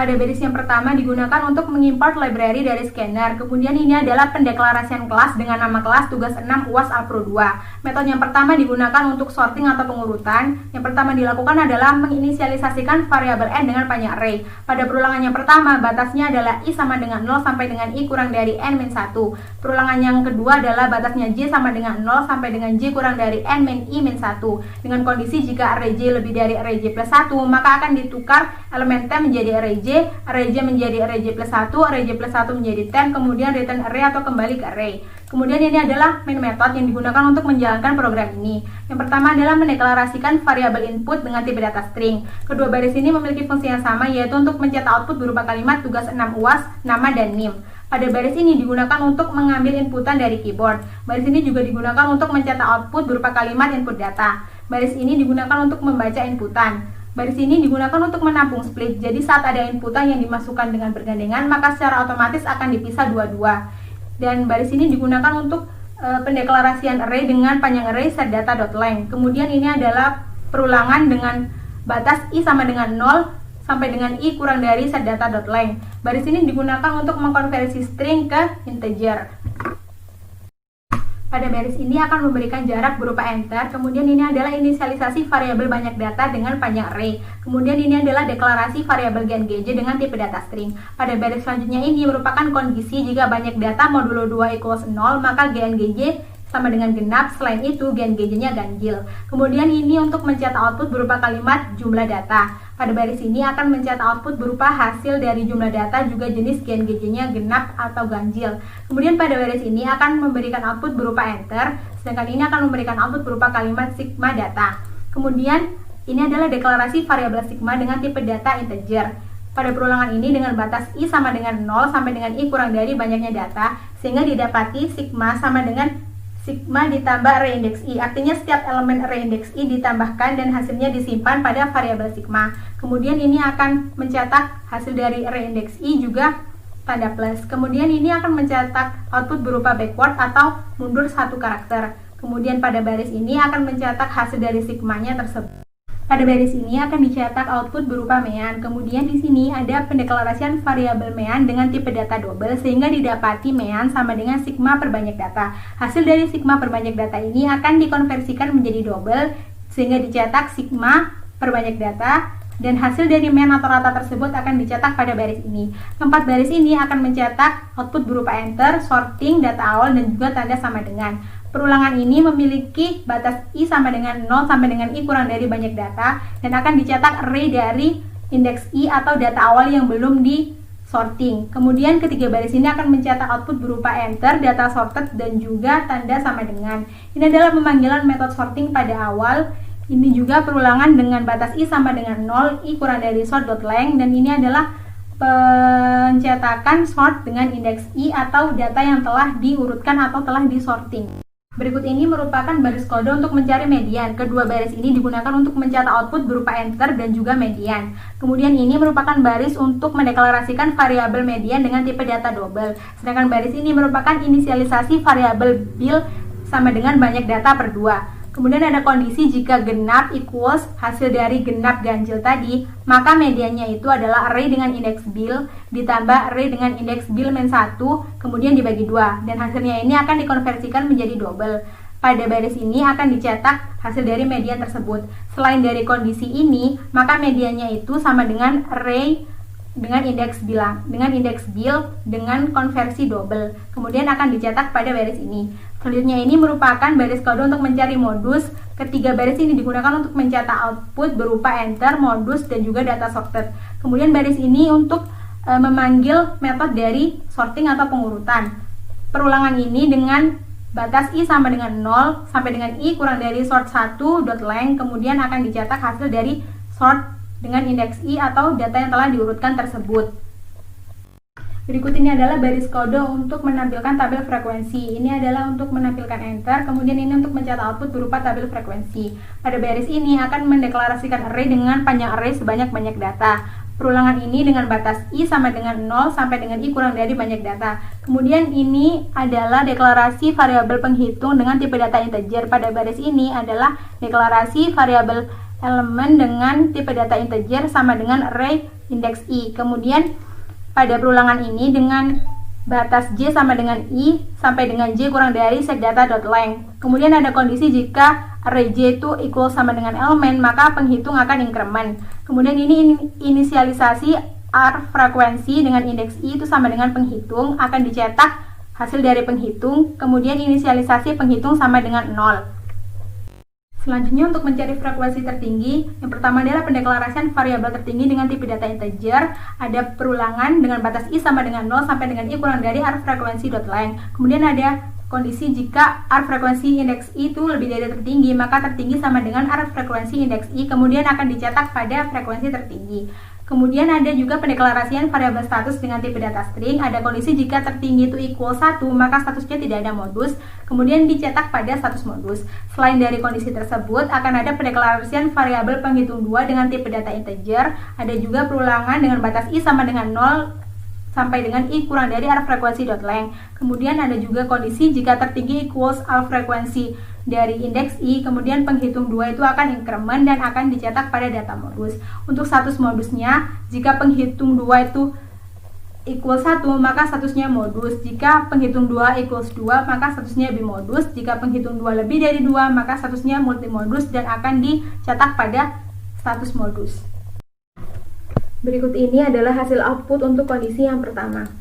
Pada baris yang pertama digunakan untuk mengimport library dari scanner. Kemudian ini adalah pendeklarasian kelas dengan nama kelas tugas 6 UAS Alpro 2. Metode yang pertama digunakan untuk sorting atau pengurutan. Yang pertama dilakukan adalah menginisialisasikan variabel n dengan panjang array. Pada perulangan yang pertama batasnya adalah i sama dengan 0 sampai dengan i kurang dari n-1. Perulangan yang kedua adalah batasnya j sama dengan 0 sampai dengan j kurang dari n-i-1. Dengan kondisi jika array j lebih dari array j plus 1, maka akan ditukar elemen t menjadi array j menjadi array j plus 1, array j plus 1 menjadi 10, kemudian return array atau kembali ke array. Kemudian ini adalah main method yang digunakan untuk menjalankan program ini. Yang pertama adalah mendeklarasikan variabel input dengan tipe data string. Kedua baris ini memiliki fungsi yang sama, yaitu untuk mencetak output berupa kalimat tugas 6 UAS, nama, dan NIM. Pada baris ini digunakan untuk mengambil inputan dari keyboard. Baris ini juga digunakan untuk mencetak output berupa kalimat input data. Baris ini digunakan untuk membaca inputan. Baris ini digunakan untuk menampung split. Jadi saat ada inputan yang dimasukkan dengan bergandengan, maka secara otomatis akan dipisah dua-dua. Dan baris ini digunakan untuk pendeklarasian array dengan panjang array setData.length. Kemudian ini adalah perulangan dengan batas i sama dengan 0 sampai dengan i kurang dari setData.length. Baris ini digunakan untuk mengkonversi string ke integer. Pada baris ini akan memberikan jarak berupa enter, kemudian ini adalah inisialisasi variabel banyak data dengan panjang array. Kemudian ini adalah deklarasi variabel gen_gj dengan tipe data string. Pada baris selanjutnya ini merupakan kondisi jika banyak data modulo 2 equals 0, maka gen_gj sama dengan genap, selain itu gen_gj-nya ganjil. Kemudian ini untuk mencetak output berupa kalimat jumlah data. Pada baris ini akan mencetak output berupa hasil dari jumlah data juga jenis gen_gj-nya genap atau ganjil. Kemudian pada baris ini akan memberikan output berupa enter, sedangkan ini akan memberikan output berupa kalimat sigma data. Kemudian ini adalah deklarasi variabel sigma dengan tipe data integer. Pada perulangan ini dengan batas i sama dengan 0 sampai dengan i kurang dari banyaknya data, sehingga didapati sigma sama dengan sigma ditambah array index i. Artinya setiap elemen array index i ditambahkan dan hasilnya disimpan pada variabel sigma. Kemudian ini akan mencetak hasil dari array index i juga tanda plus. Kemudian ini akan mencetak output berupa backward atau mundur satu karakter. Kemudian pada baris ini akan mencetak hasil dari sigmanya tersebut. Pada baris ini akan dicetak output berupa mean. Kemudian di sini ada pendeklarasian variabel mean dengan tipe data double, sehingga didapati mean sama dengan sigma per banyak data. Hasil dari sigma per banyak data ini akan dikonversikan menjadi double, sehingga dicetak sigma per banyak data, dan hasil dari mean atau rata tersebut akan dicetak pada baris ini. Keempat baris ini akan mencetak output berupa enter, sorting, data awal, dan juga tanda sama dengan. Perulangan ini memiliki batas i sama dengan 0 sampai dengan i kurang dari banyak data, dan akan dicetak array dari indeks i atau data awal yang belum di sorting. Kemudian ketiga baris ini akan mencetak output berupa enter, data sorted, dan juga tanda sama dengan. Ini adalah pemanggilan metode sorting pada awal. Ini juga perulangan dengan batas i sama dengan 0, i kurang dari sort.length, dan ini adalah pencetakan sort dengan indeks i atau data yang telah diurutkan atau telah disorting. Berikut ini merupakan baris kode untuk mencari median. Kedua baris ini digunakan untuk mencetak output berupa enter dan juga median. Kemudian ini merupakan baris untuk mendeklarasikan variabel median dengan tipe data double. Sedangkan baris ini merupakan inisialisasi variabel bil sama dengan banyak data per 2. Kemudian ada kondisi jika genap equals hasil dari genap ganjil tadi, maka mediannya itu adalah array dengan indeks bil ditambah array dengan indeks bil -1, kemudian dibagi 2, dan hasilnya ini akan dikonversikan menjadi double. Pada baris ini akan dicetak hasil dari median tersebut. Selain dari kondisi ini, maka mediannya itu sama dengan array dengan indeks bil dengan konversi double, kemudian akan dicetak pada baris ini. Selanjutnya ini merupakan baris kode untuk mencari modus. Ketiga baris ini digunakan untuk mencetak output berupa enter, modus, dan juga data sorted. Kemudian baris ini untuk memanggil metode dari sorting atau pengurutan. Perulangan ini dengan batas i sama dengan 0 sampai dengan i kurang dari sort1.length, kemudian akan dicetak hasil dari sort dengan indeks i atau data yang telah diurutkan tersebut. Berikut ini adalah baris kode untuk menampilkan tabel frekuensi. Ini adalah untuk menampilkan enter, kemudian ini untuk mencetak output berupa tabel frekuensi. Pada baris ini akan mendeklarasikan array dengan panjang array sebanyak-banyak data. Perulangan ini dengan batas i sama dengan 0 sampai dengan i kurang dari banyak data. Kemudian ini adalah deklarasi variabel penghitung dengan tipe data integer. Pada baris ini adalah deklarasi variabel elemen dengan tipe data integer sama dengan array indeks I. Kemudian pada perulangan ini dengan batas J sama dengan I sampai dengan J kurang dari setData.length. Kemudian ada kondisi jika array J itu equal sama dengan elemen, maka penghitung akan increment. Kemudian ini inisialisasi R frekuensi dengan indeks I itu sama dengan penghitung, akan dicetak hasil dari penghitung. Kemudian inisialisasi penghitung sama dengan 0. Selanjutnya untuk mencari frekuensi tertinggi, yang pertama adalah pendeklarasian variabel tertinggi dengan tipe data integer. Ada perulangan dengan batas I sama dengan 0 sampai dengan I kurang dari R frekuensi.length. Kemudian ada kondisi jika R frekuensi indeks I itu lebih dari tertinggi, maka tertinggi sama dengan R frekuensi indeks I, kemudian akan dicetak pada frekuensi tertinggi. Kemudian ada juga pendeklarasian variabel status dengan tipe data string. Ada kondisi jika tertinggi itu equal 1, maka statusnya tidak ada modus, kemudian dicetak pada status modus. Selain dari kondisi tersebut, akan ada pendeklarasian variabel penghitung 2 dengan tipe data integer. Ada juga perulangan dengan batas I sama dengan 0 sampai dengan I kurang dari R frekuensi.length. Kemudian ada juga kondisi jika tertinggi equals R frekuensi dari indeks I, kemudian penghitung 2 itu akan increment dan akan dicetak pada data modus. Untuk status modusnya, jika penghitung 2 itu equals 1, maka statusnya modus. Jika penghitung 2 equals 2, maka statusnya bimodus. Jika penghitung 2 lebih dari 2, maka statusnya multimodus dan akan dicetak pada status modus. Berikut ini adalah hasil output untuk kondisi yang pertama.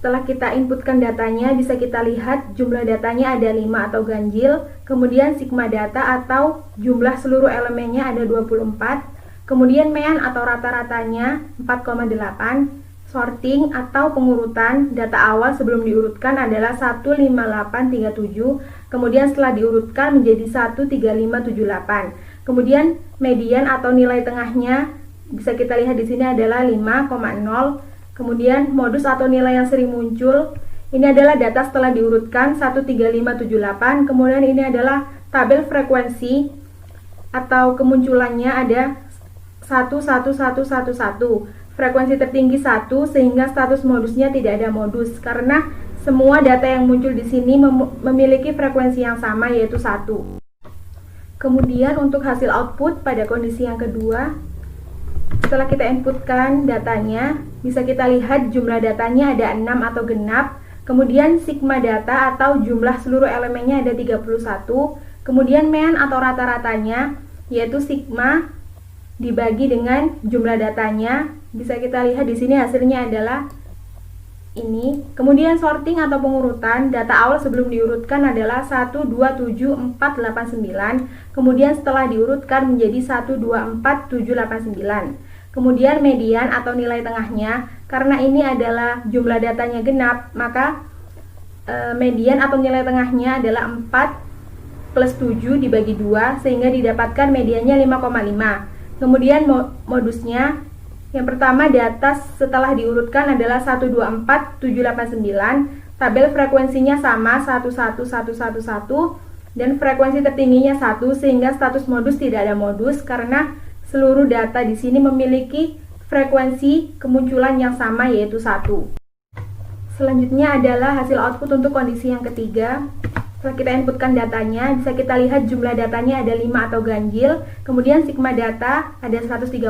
Setelah kita inputkan datanya, bisa kita lihat jumlah datanya ada 5 atau ganjil, kemudian sigma data atau jumlah seluruh elemennya ada 24, kemudian mean atau rata-ratanya 4,8, sorting atau pengurutan data awal sebelum diurutkan adalah 15837, kemudian setelah diurutkan menjadi 13578. Kemudian median atau nilai tengahnya bisa kita lihat di sini adalah 5,0. Kemudian modus atau nilai yang sering muncul, ini adalah data setelah diurutkan 13578. Kemudian ini adalah tabel frekuensi atau kemunculannya ada 11111. Frekuensi tertinggi 1 sehingga status modusnya tidak ada modus karena semua data yang muncul di sini memiliki frekuensi yang sama yaitu 1. Kemudian untuk hasil output pada kondisi yang kedua, setelah kita inputkan datanya, bisa kita lihat jumlah datanya ada 6 atau genap, kemudian sigma data atau jumlah seluruh elemennya ada 31, kemudian mean atau rata-ratanya yaitu sigma dibagi dengan jumlah datanya, bisa kita lihat di sini hasilnya adalah ini. Kemudian sorting atau pengurutan data awal sebelum diurutkan adalah 127489, kemudian setelah diurutkan menjadi 124789. Kemudian median atau nilai tengahnya, karena ini adalah jumlah datanya genap, maka median atau nilai tengahnya adalah 4 plus 7 dibagi 2 sehingga didapatkan mediannya 5,5. Kemudian modusnya, yang pertama data setelah diurutkan adalah 124789, tabel frekuensinya sama 11111 dan frekuensi tertingginya 1 sehingga status modus tidak ada modus karena seluruh data di sini memiliki frekuensi kemunculan yang sama yaitu 1. Selanjutnya adalah hasil output untuk kondisi yang ketiga. Setelah kita inputkan datanya, bisa kita lihat jumlah datanya ada 5 atau ganjil, kemudian sigma data ada 132,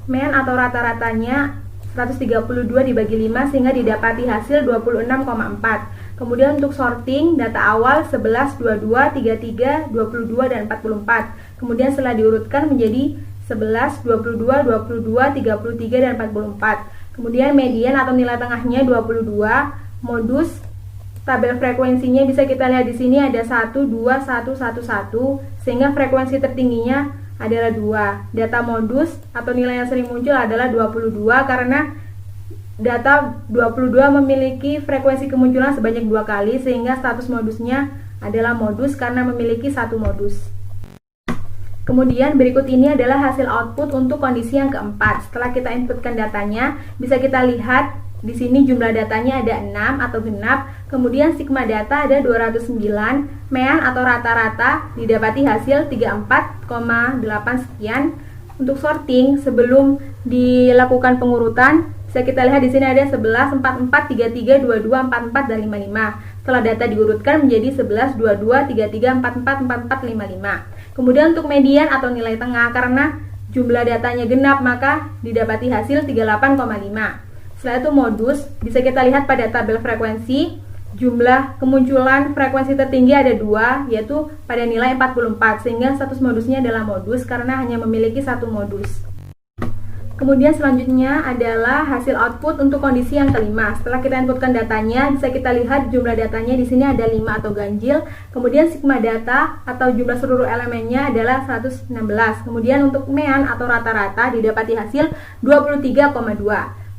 mean atau rata-ratanya 132 dibagi 5 sehingga didapati hasil 26,4. Kemudian untuk sorting, data awal 11, 22, 33, 22, dan 44. Kemudian setelah diurutkan menjadi 11, 22, 22, 33, dan 44. Kemudian median atau nilai tengahnya 22. Modus tabel frekuensinya bisa kita lihat di sini ada 12111 sehingga frekuensi tertingginya adalah 2. Data modus atau nilai yang sering muncul adalah 22 karena data 22 memiliki frekuensi kemunculan sebanyak 2 kali sehingga status modusnya adalah modus karena memiliki 1 modus. Kemudian berikut ini adalah hasil output untuk kondisi yang keempat. Setelah kita inputkan datanya, bisa kita lihat di sini jumlah datanya ada 6 atau genap, kemudian sigma data ada 209, mean atau rata-rata didapati hasil 34,8 sekian. Untuk sorting sebelum dilakukan pengurutan, bisa kita lihat di sini ada 11, 44, 33, 22, 44, dan 55. Setelah data diurutkan menjadi 11, 22, 33, 44, 44, 55. Kemudian untuk median atau nilai tengah, karena jumlah datanya genap, maka didapati hasil 38,5. Setelah itu modus, bisa kita lihat pada tabel frekuensi, jumlah kemunculan frekuensi tertinggi ada 2, yaitu pada nilai 44, sehingga status modusnya adalah modus karena hanya memiliki satu modus. Kemudian selanjutnya adalah hasil output untuk kondisi yang kelima. Setelah kita inputkan datanya, bisa kita lihat jumlah datanya di sini ada 5 atau ganjil. Kemudian sigma data atau jumlah seluruh elemennya adalah 116. Kemudian untuk mean atau rata-rata didapati hasil 23,2.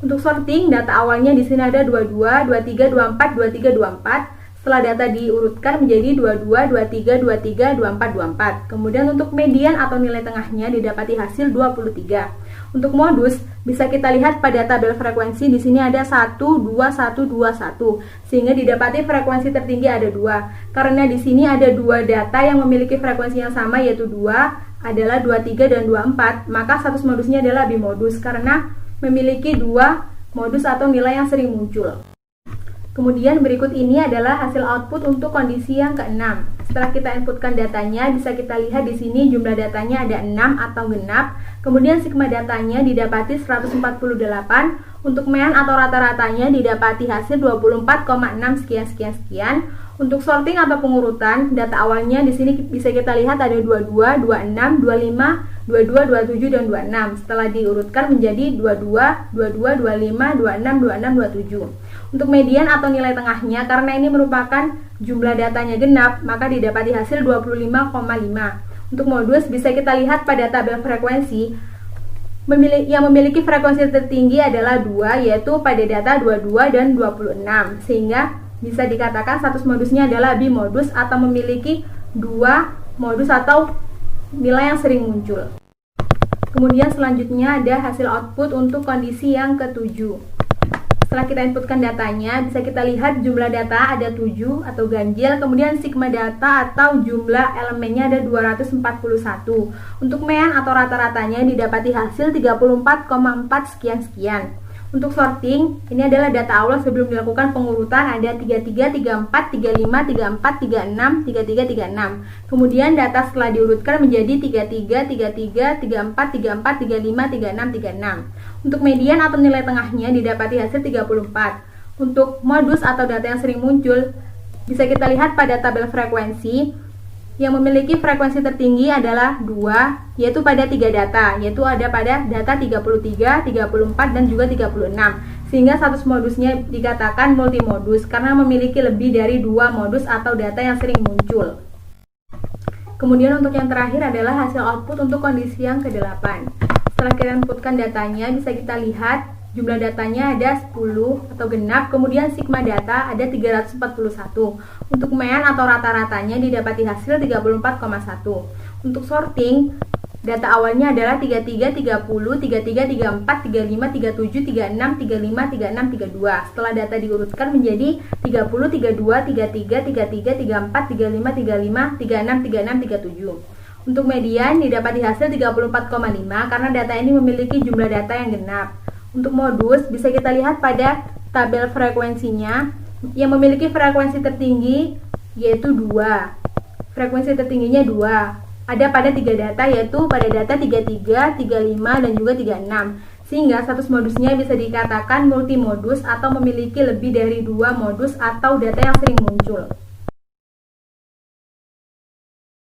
Untuk sorting, data awalnya di sini ada 22, 23, 24, 23, 24. Setelah data diurutkan menjadi 22, 23, 23, 24, 24. Kemudian untuk median atau nilai tengahnya didapati hasil 23. Untuk modus, bisa kita lihat pada tabel frekuensi di sini ada 1, 2, 1, 2, 1. Sehingga didapati frekuensi tertinggi ada 2. Karena di sini ada 2 data yang memiliki frekuensi yang sama, yaitu 2 adalah 23 dan 24. Maka status modusnya adalah bimodus karena memiliki 2 modus atau nilai yang sering muncul. Kemudian berikut ini adalah hasil output untuk kondisi yang keenam. Setelah kita inputkan datanya, bisa kita lihat di sini jumlah datanya ada 6 atau genap. Kemudian sigma datanya didapati 148. Untuk mean atau rata-ratanya didapati hasil 24,6 sekian. Untuk sorting atau pengurutan, data awalnya di sini bisa kita lihat ada 22, 26, 25, 22, 27, dan 26. Setelah diurutkan menjadi 22, 22, 25, 26, 26, 27. Untuk median atau nilai tengahnya, karena ini merupakan jumlah datanya genap, maka didapati hasil 25,5. Untuk modus, bisa kita lihat pada tabel frekuensi, yang memiliki frekuensi tertinggi adalah 2, yaitu pada data 22 dan 26. Sehingga bisa dikatakan status modusnya adalah bimodus atau memiliki 2 modus atau nilai yang sering muncul. Kemudian selanjutnya ada hasil output untuk kondisi yang ketujuh. Setelah kita inputkan datanya, bisa kita lihat jumlah data ada 7 atau ganjil, kemudian sigma data atau jumlah elemennya ada 241. Untuk mean atau rata-ratanya didapati hasil 34,4 sekian. Untuk sorting, ini adalah data awal sebelum dilakukan pengurutan, ada 33, 34, 35, 34, 36, 33, 36. Kemudian data setelah diurutkan menjadi 33, 33, 34, 34, 35, 36, 36. Untuk median atau nilai tengahnya didapati hasil 34. Untuk modus atau data yang sering muncul, bisa kita lihat pada tabel frekuensi. Yang memiliki frekuensi tertinggi adalah 2, yaitu pada 3 data, yaitu ada pada data 33, 34, dan juga 36. Sehingga status modusnya dikatakan multimodus karena memiliki lebih dari 2 modus atau data yang sering muncul. Kemudian untuk yang terakhir adalah hasil output untuk kondisi yang ke-8. Setelah kita inputkan datanya, bisa kita lihat jumlah datanya ada 10 atau genap, kemudian sigma data ada 341. Untuk mean atau rata-ratanya didapati hasil 34,1. Untuk sorting, data awalnya adalah 33, 30, 33, 34, 35, 37, 36, 35, 36, 32. Setelah data diurutkan menjadi 30, 32, 33, 33, 34, 35, 35, 36, 36, 37. Untuk median didapati hasil 34,5 karena data ini memiliki jumlah data yang genap. Untuk modus, bisa kita lihat pada tabel frekuensinya yang memiliki frekuensi tertinggi yaitu 2. Frekuensi tertingginya 2. Ada pada 3 data, yaitu pada data 33, 35, dan juga 36. Sehingga status modusnya bisa dikatakan multimodus atau memiliki lebih dari 2 modus atau data yang sering muncul.